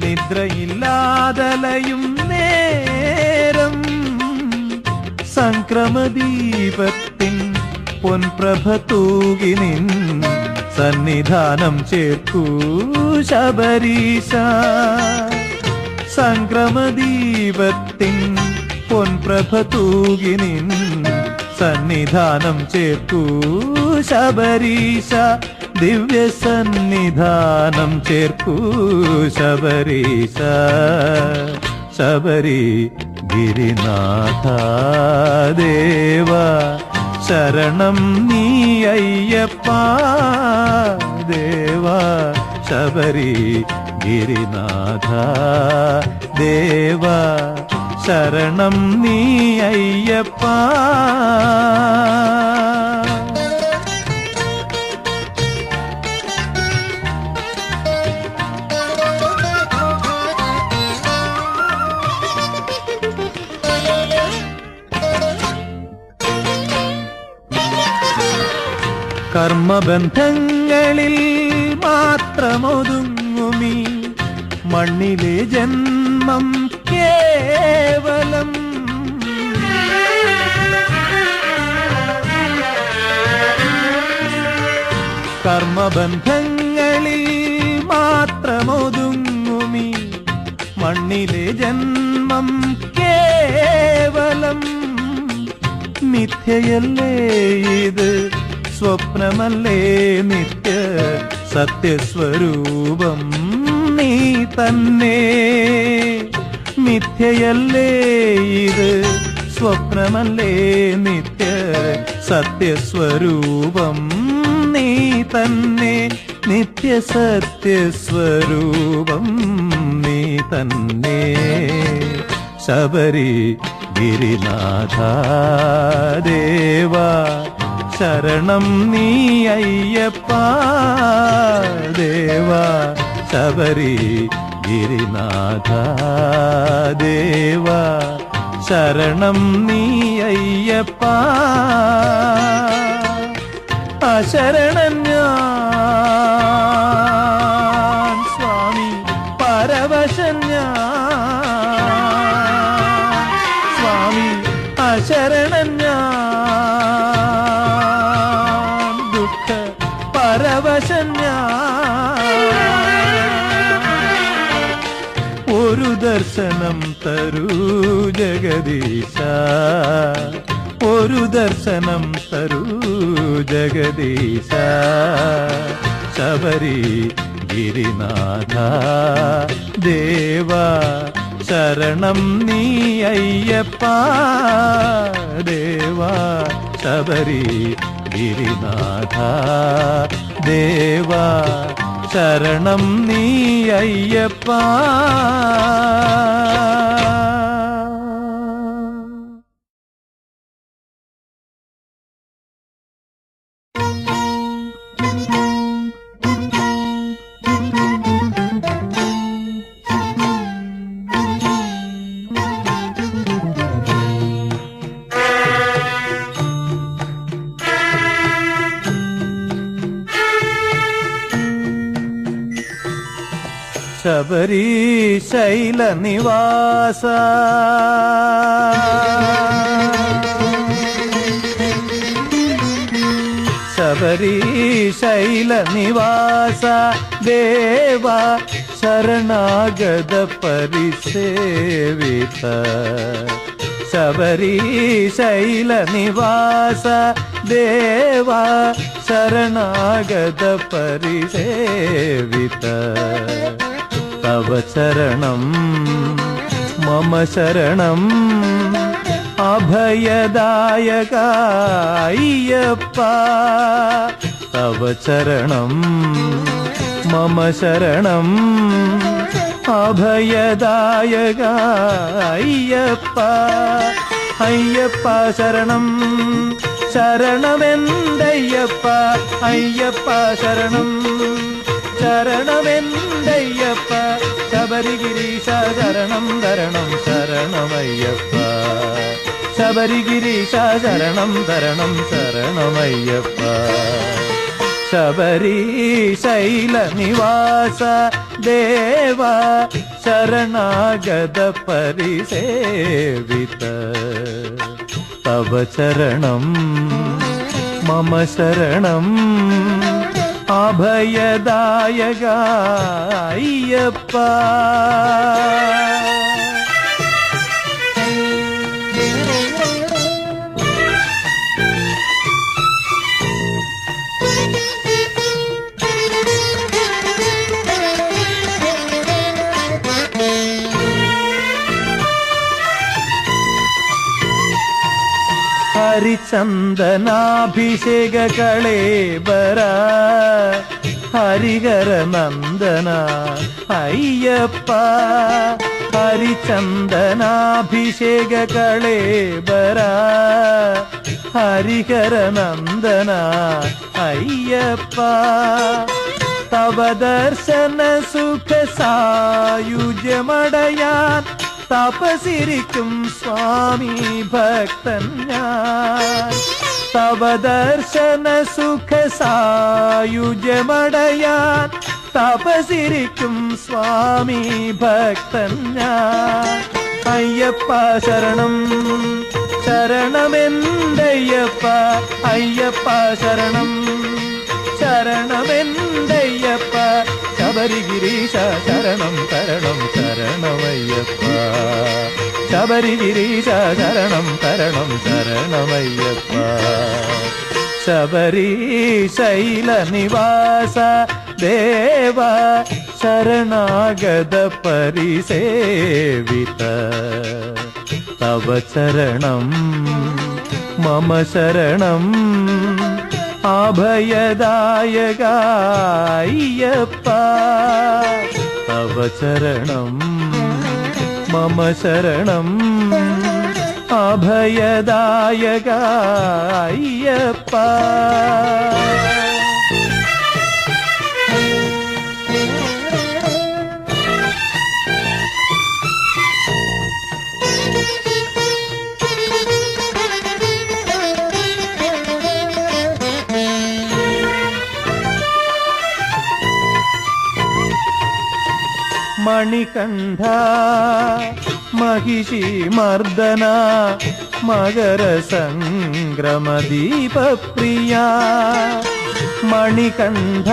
നിദ്രയില്ലാതലയും നേരം സംക്രമദീപത്തിൻ പൊൻപ്രഭ തൂകി നിൻ സന്നിധാനം ചേർക്കൂ ശബരീശ സംക്രമദീപത്തിൻ പൊൻപ്രഭ തൂകി നിൻ സന്നിധാനം ചേർക്കൂ ശബരീശ ദിവ്യ സന്നിധാനം ചേർക്കൂ ശബരീശ ശബരി ഗിരിനാഥ ദേവ ശരണം നീ അയ്യപ്പ ദേവ ശബരി ഗിരിനാഥ ദേവ ശരണം നീ അയ്യപ്പ കർമ്മബന്ധങ്ങളിൽ മാത്രമൊതുങ്ങുമീ മണ്ണിലെ ജന്മം കേവലം കർമ്മബന്ധങ്ങളിൽ മാത്രമൊതുങ്ങുമീ മണ്ണിലെ ജന്മം കേവലം മിഥ്യയല്ലേ ഇത് സ്വപ്നമല്ലേ നിത്യ സത്യസ്വരൂപം നീ തന്നെ മിഥ്യയല്ലേ ഇത് സ്വപ്നമല്ലേ നിത്യ സത്യസ്വരൂപം നീ തന്നെ നിത്യ സത്യസ്വരൂപം നീ തന്നെ ശബരി ഗിരിനാഥ ദേവ ശരണം നീ അയ്യപ്പ ദേവ ശബരി ഗിരിനാഥ ദേവ ശരണം നീ അയ്യപ്പ അശരണൻ ഞാൻ സ്വാമി പരവശൻ ഞാൻ സ്വാമി അശരണൻ ഞാൻ ദുഃഖ പരവശൻ ഞാൻ ഒരു ദർശനം തരൂ ജഗദീശ ഒരു ദർശനം തരൂ ജഗദീശ ശബരി ഗിരിനാഥ ദേവ ശരണം നീ അയ്യപ്പ ദേവ ശബരി ഗിരിനാഥ ദേവ ശരണം നീ അയ്യപ്പ ശബരീശൈല നിവാസ ശബരീശൈല നിവാസ ദേവ ശരണാഗത പരിസേവിത ശബരീശൈല നിവാസ ദേവ ശരണാഗത പരിസേവിത തവ ശരണം മമ ശരണം അഭയദായക അയ്യപ്പ തവ ശരണം മമ ശരണം അഭയദായക അയ്യപ്പ അയ്യപ്പ ശരണം ശരണമെന്തയ്യപ്പ അയ്യപ്പ ശരണം ശരണമെന്തയ്യപ്പ ശബരിഗിരീശ ശരണം തരണം ശരണമയ്യപ്പ ശബരിഗിരീശ ശരണം തരണം ശരണമയ്യപ്പ ശബരീശൈല നിവാസ ദേവ ശരണാഗത പരിസേവിത തവ ശരണം മമ ശരണം അഭയദായക അയ്യപ്പ ഹരിചന്ദനാഭിഷേക കളേബര ഹരിഹര നന്ദന അയ്യപ്പ ഹരിചന്ദനാഭിഷേക കളേബര ഹരിഹര നന്ദന അയ്യപ്പ തവ ദർശന സുഖ സായുജ്യമടയാൻ തപസിരിക്കും സ്വാമി ഭക്തൻ ഞാൻ തവ ദർശന സുഖ സായുജ്യമടയാൻ തപസിരിക്കും സ്വാമി ഭക്തൻ ഞാൻ അയ്യപ്പ ശരണം ശരണമെന്തയ്യപ്പ അയ്യപ്പ ശരണം ശരണമെന്തയ്യപ്പ ശബരിഗിരീശ ശരണം തരണം ശരണമയ്യപ്പ ശബരിഗിരീശ ശരണം തരണം ശരണമയ്യപ്പ ശബരീശൈല നിവാസ ദേവ ശരണാഗത പരിസേവിത തവ ശരണം മമ ശരണം അഭയദായക അയ്യപ്പ തവ ശരണം മമ ശരണം അഭയദായക അയ്യപ്പ മണികണ്ഠ മഹിഷി മർദ്ദന മകര സംക്രമ ദീപപ്രിയ മണികണ്ഠ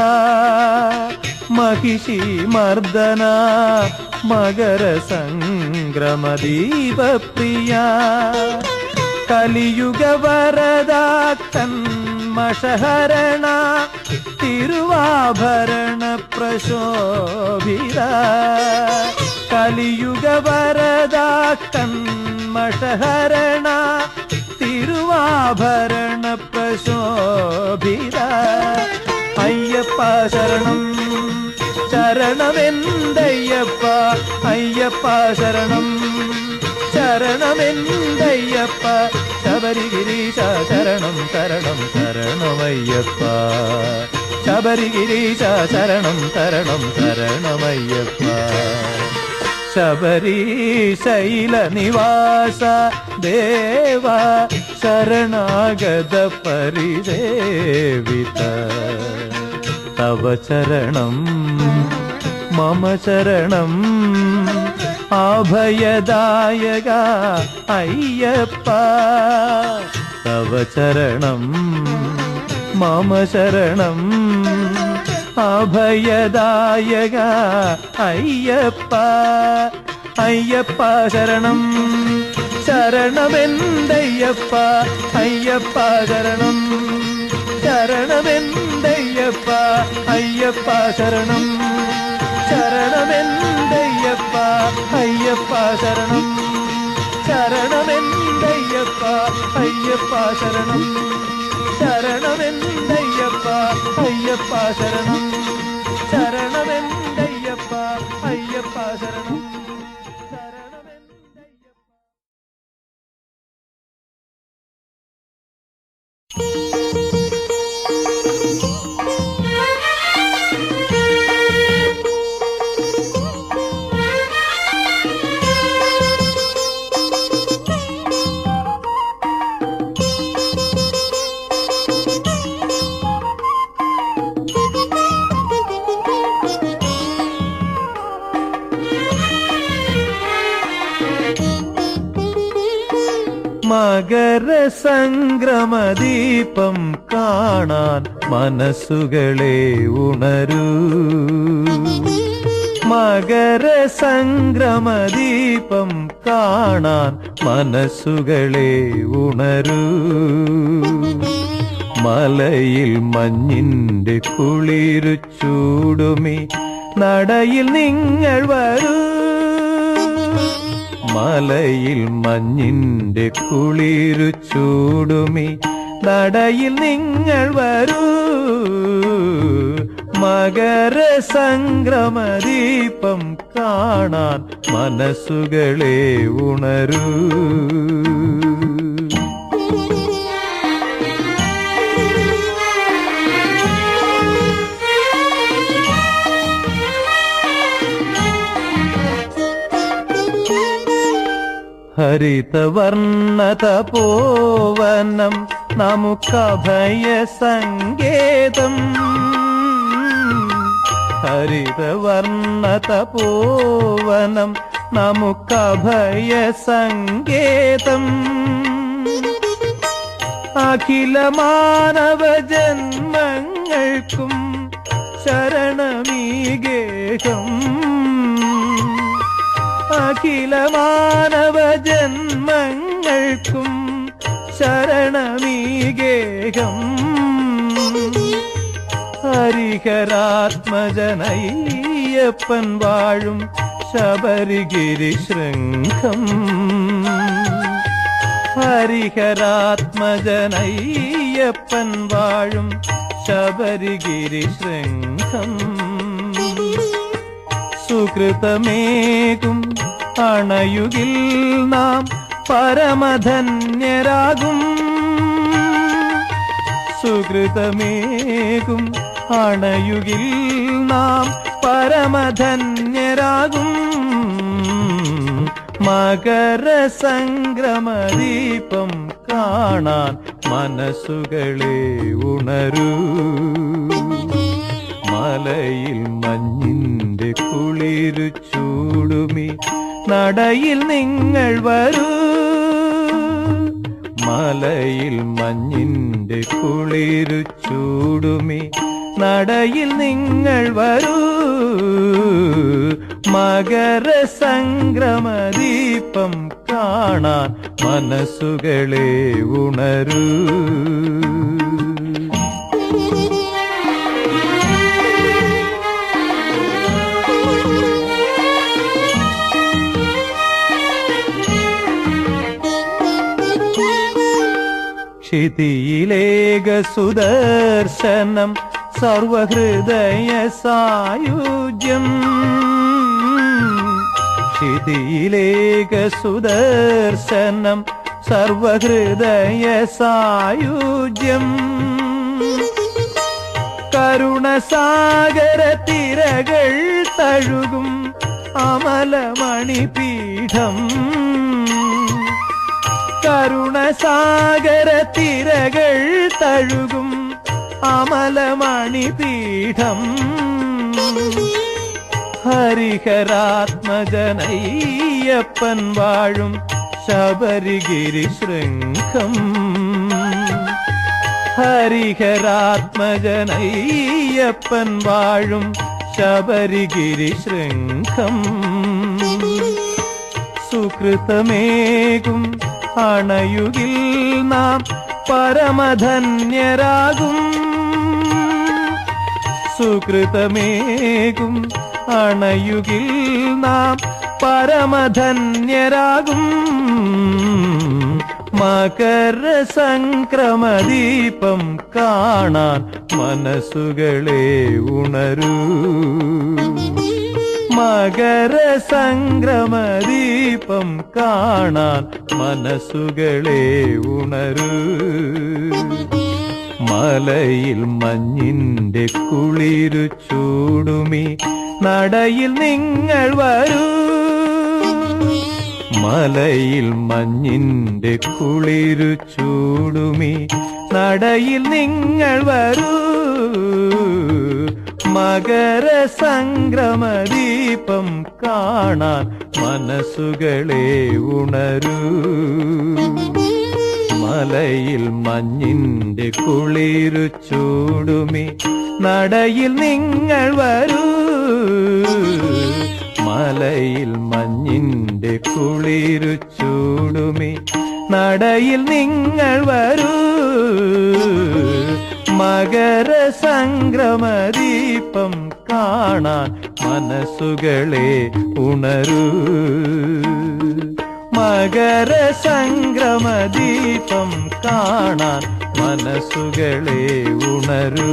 മഹിഷി മർദ്ദന മകര സംക്രമ ദീപപ്രിയ കലിയുഗ വരദാ കന്മഷഹരണ തിരുവാഭരണ പ്രശോഭിത കലിയുഗ വരദാ കന്മഷഹരണ തിരുവാഭരണ പ്രശോഭിത അയ്യപ്പ ശരണം ശരണമെന്തയ്യപ്പ അയ്യപ്പ ശരണം ശരണമെന്തയ്യപ്പ ശബരിഗിരീശ ശരണം ശരണം ശരണമയ്യപ്പ ശബരിഗിരീശ ശരണം ശരണം ശരണമയ്യപ്പ ശബരീശൈല നിവാസ ദേവ ശരണാഗത പരിദേവിത തവ ചരണം മമ ശരണം അഭയദായക അയ്യപ്പ തവ ചരണം മമ ശരണം അഭയദായക അയ്യപ്പ അയ്യപ്പ ശരണം ശരണമെന്തയ്യപ്പ അയ്യപ്പ ശരണം ശരണമെന്തയ്യപ്പ അയ്യപ്പ ശരണം ശരണമെന്തയ്യപ്പ അയ്യപ്പ ശരണം ശരണമെന്തയ്യപ്പ അയ്യപ്പ ശരണം ശരണമെന്തയ്യപ്പ അയ്യപ്പ ശരണം ശരണമെന്തയ്യപ്പ അയ്യപ്പ ശരണം മകര സംക്രമദീപം കാണാൻ മനസ്സുകളെ ഉണരൂ മകര സംക്രമദീപം കാണാൻ മനസ്സുകളെ ഉണരൂ മലയിൽ മഞ്ഞിന്റെ കുളിരു ചൂടുമി നടയിൽ നിങ്ങൾ വരൂ മലയിൽ മഞ്ഞിന്റെ കുളിരു ചൂടുമി നടയിൽ നിങ്ങൾ വരൂ മകര സംക്രമദീപം കാണാൻ മനസ്സുകളെ ഉണരൂ ഹരിതവർണ്ണതപോവനം നമുക്കഭയ സങ്കേതം ഹരിതവർണ്ണതപോവനം നമുക്കഭയ സങ്കേതം അഖില മാനവ ജന്മങ്ങൾക്കും ശരണമീ ഗേഹം അഖില മാനവ ജന്മങ്ങൾക്കും ശരണമീ ഗേഹം ഹരിഹരാത്മജനയ്യപ്പൻ വാഴും ശബരിഗിരി ശൃംഖം ഹരിഹരാത്മജനയ്യപ്പൻ വാഴും ശബരിഗിരി ശൃംഖം സുകൃതമേകും അണയുകിൽ നാം പരമധന്യരാകും സുകൃതമേകും അണയുകിൽ നാം പരമധന്യരാകും മകര സംക്രമദീപം കാണാൻ മനസ്സുകളെ ഉണരൂ മലയിൽ മഞ്ഞിന്റെ കുളിരു നടയിൽ നിങ്ങൾ വരൂ. മലയിൽ മഞ്ഞിന്റെ കുളിരു ചൂടുമി നടയിൽ നിങ്ങൾ വരൂ. മകര സംക്രമദീപം കാണാൻ മനസ്സുകളെ ഉണരൂ. ക്ഷിതിയിലേക സുദർശനം സർവഹൃദയ സായുജ്യം. ക്ഷിതിയിലേക സുദർശനം സർവഹൃദയ സായുജ്യം. കരുണസാഗര തിരകൾ തഴുകും അമലമണിപീഠം. കരുണസാഗര തിരകൾ തഴുകും അമലമണിപീഠം. ഹരിഹരാത്മജനയ്യപ്പൻ വാഴും ശബരിഗിരി ശൃംഖം. ഹരിഹരാത്മജനയ്യപ്പൻ വാഴും ശബരിഗിരി ശൃംഖം. സുകൃതമേകും അണയുകിൽ നാം പരമധന്യരാകും. സുകൃതമേകും അണയുകിൽ നാം പരമധന്യരാകും. മകര സംക്രമദീപം കാണാൻ മനസ്സുകളെ ഉണരൂ. മകര സംക്രമദീപം കാണാൻ മനസ്സുകളെ ഉണരൂ. മലയിൽ മഞ്ഞിന്റെ കുളിരു ചൂടുമി നടയിൽ നിങ്ങൾ വരൂ. മലയിൽ മഞ്ഞിന്റെ കുളിരു ചൂടുമി നടയിൽ നിങ്ങൾ വരൂ. മകര സംക്രമദീപം കാണാൻ മനസ്സുകളെ ഉണരൂ. മലയിൽ മഞ്ഞിന്റെ കുളിരു ചൂടുമി നടയിൽ നിങ്ങൾ വരൂ. മലയിൽ മഞ്ഞിന്റെ കുളിരു ചൂടുമി നടയിൽ നിങ്ങൾ വരൂ. മകര സംക്രമദീപം കാണാൻ മനസ്സുകളെ ഉണരൂ. മകര സംക്രമദീപം കാണാൻ മനസ്സുകളെ ഉണരൂ.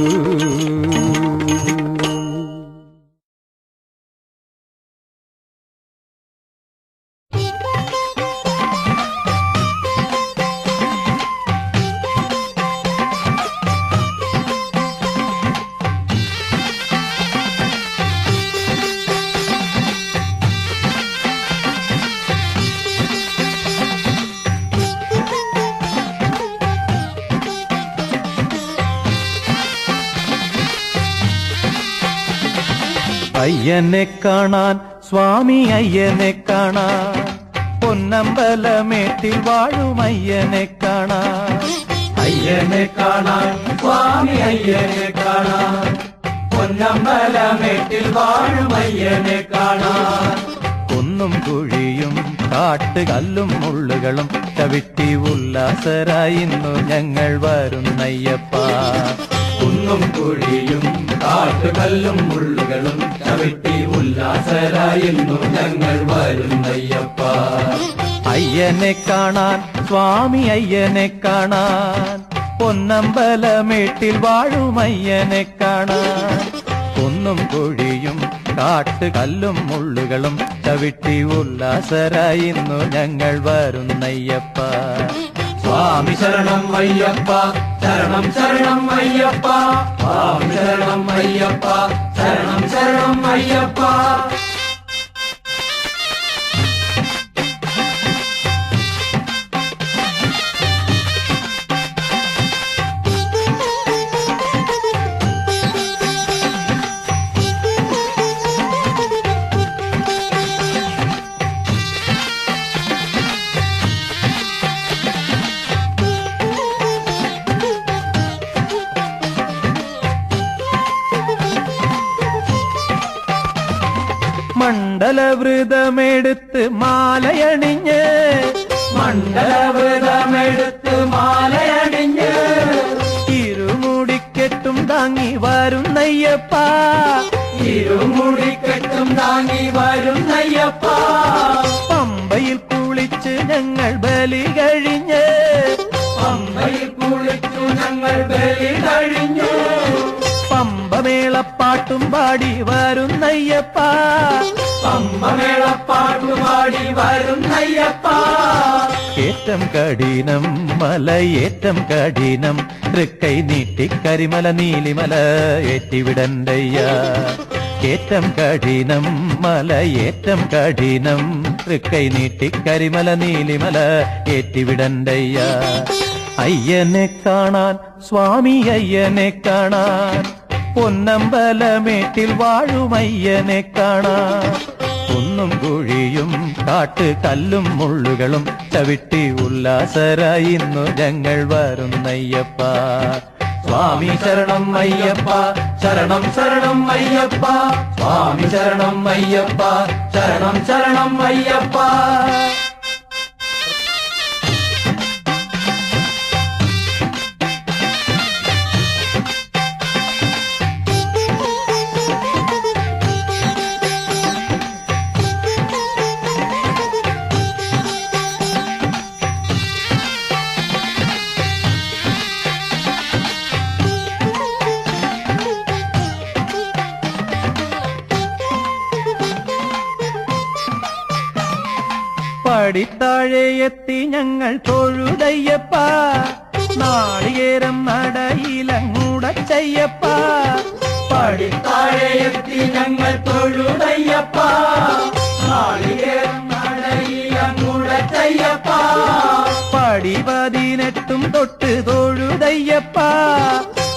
അയ്യനെ കാണാൻ സ്വാമി അയ്യനെ കാണാൻ പൊന്നമ്പലമേട്ടിൽ വാഴും അയ്യനെ കാണാൻ. അയ്യനെ കാണാൻ സ്വാമി അയ്യനെ കാണാൻ പൊന്നമ്പലമേട്ടിൽ വാഴും അയ്യനെ കാണാൻ. കുന്നും കുഴിയും കാട്ടുകല്ലും മുള്ളുകളും ചവിട്ടി ഉല്ലാസരായി ഇന്നു ഞങ്ങൾ വരുന്നയ്യപ്പ. കുന്നും കുഴിയും കാട്ടുകല്ലും മുള്ളുകളും ചവിട്ടി ഉല്ലാസരായിരുന്നു ഞങ്ങൾ വരുന്നയ്യപ്പ. അയ്യനെ കാണാൻ സ്വാമി അയ്യനെ കാണാൻ പൊന്നമ്പലമേട്ടിൽ വാഴും അയ്യനെ കാണാൻ. കുന്നും കുഴിയും കാട്ടുകല്ലും മുള്ളുകളും ചവിട്ടി ഉല്ലാസരായി ഇന്നു ഞങ്ങൾ വരുന്നയ്യപ്പ. സ്വാമി ശരണം അയ്യപ്പ ശരണം ശരണം അയ്യപ്പ. സ്വാമി ശരണം അയ്യപ്പ ശരണം ശരണം അയ്യപ്പ. മണ്ഡലവ്രതമെടുത്ത് മാലയണിഞ്ഞ് മണ്ഡലവ്രതമെടുത്ത് മാലയണിഞ്ഞ് ഇരുമുടിക്കെട്ടും താങ്ങി വരുന്നയ്യപ്പ ഇരുമുടിക്കെട്ടും താങ്ങി വരുന്നയ്യപ്പ പമ്പയിൽ കുളിച്ച് ഞങ്ങൾ ബലി കഴിഞ്ഞ് പമ്പയിൽ കുളിച്ചു ഞങ്ങൾ ബലി കഴിഞ്ഞു പമ്പമേളപ്പാട്ടും പാടി വരുന്നയ്യപ്പ പമ്പമേളപ്പാട്ടുപാടി വരുന്നയ്യപ്പ ഏറ്റം കഠിനം മലയേറ്റം കഠിനം തൃക്കൈ നീട്ടി കരിമല നീലിമല ഏറ്റിവിടണ്ടയ്യ ഏറ്റം കഠിനം മലയേറ്റം കഠിനം തൃക്കൈ നീട്ടി കരിമല നീലിമല ഏറ്റിവിടണ്ടയ്യ അയ്യനെ കാണാൻ സ്വാമി അയ്യനെ കാണാൻ പൊന്നമ്പലമേട്ടിൽ വാഴുമയ്യനെ കാണാൻ കുന്നും കുഴിയും കാട്ട് കല്ലും മുള്ളുകളും ചവിട്ടി ഉല്ലാസരായി ഇന്നു ഞങ്ങൾ വരുന്നയ്യപ്പ സ്വാമി ശരണം അയ്യപ്പ ശരണം ശരണം അയ്യപ്പ സ്വാമി ശരണം അയ്യപ്പ ശരണം ശരണം അയ്യപ്പ പടിത്താഴെ എത്തി ഞങ്ങൾ തൊഴുതയ്യപ്പ നാളികേരം നടയിലങ്ങൂടച്ചയ്യപ്പ പടിത്താഴെ എത്തി ഞങ്ങൾ തൊഴുതയ്യപ്പ നാളികേരം നടയിലങ്ങൂടച്ചയ്യപ്പ പടി 18 തൊട്ട് തൊഴുതയ്യപ്പ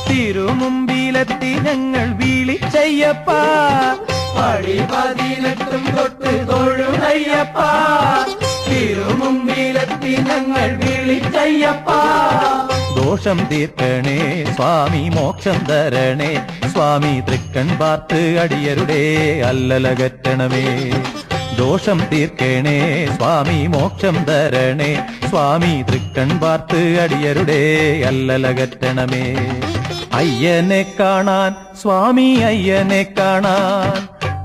തിരുമുമ്പിലെത്തി ഞങ്ങൾ വിളിച്ചയ്യപ്പ പടി 18 തൊട്ട് തൊഴുതയ്യപ്പ തിരുമുമ്പിലെത്തി ഞങ്ങൾ വിളിച്ചയ്യപ്പ ദോഷം തീർക്കണേ സ്വാമി മോക്ഷം തരണേ സ്വാമി തൃക്കൺ പാർത്ത് അടിയരുടെ അല്ലലകറ്റണമേ ദോഷം തീർക്കണേ സ്വാമി മോക്ഷം തരണേ സ്വാമി തൃക്കൺ പാർത്ത് അടിയരുടെ അല്ലലകറ്റണമേ അയ്യനെ കാണാൻ സ്വാമി അയ്യനെ കാണാൻ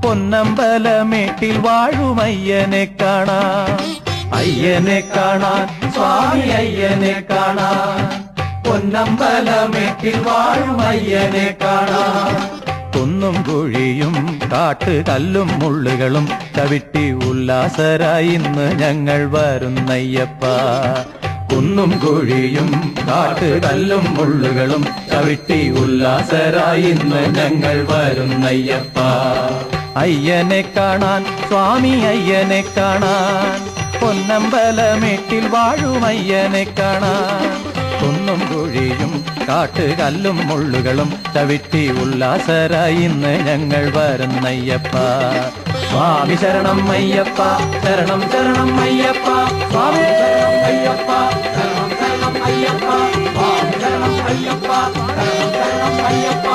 പൊന്നമ്പലമേട്ടിൽ വാഴുമയ്യനെ കാണാൻ അയ്യനെ കാണാൻ സ്വാമി അയ്യനെ കാണാൻ പൊന്നമ്പലമേട്ടിൽ വാഴും അയ്യനെ കാണാൻ കുന്നും കുഴിയും കാട്ട് കല്ലും മുള്ളുകളും ചവിട്ടി ഉല്ലാസരായി ഇന്ന് ഞങ്ങൾ വരുന്നയ്യപ്പ കുന്നും കുഴിയും കാട്ട് കല്ലും മുള്ളുകളും ചവിട്ടി ഉല്ലാസരായി ഇന്ന് ഞങ്ങൾ വരുന്നയ്യപ്പ അയ്യനെ കാണാൻ സ്വാമി അയ്യനെ കാണാൻ പൊന്നമ്പലമേട്ടിൽ വാഴുമയ്യനെ കാണാൻ കുന്നും കുഴിയും കാട്ട് കല്ലും മുള്ളുകളും ചവിട്ടി ഉല്ലാസരായി ഇന്ന് ഞങ്ങൾ വരുന്നയ്യപ്പ സ്വാമി ശരണം അയ്യപ്പ ശരണം ശരണം അയ്യപ്പ സ്വാമി ശരണം അയ്യപ്പ ശരണം ശരണം അയ്യപ്പ സ്വാമി ശരണം അയ്യപ്പ ശരണം ശരണം അയ്യപ്പ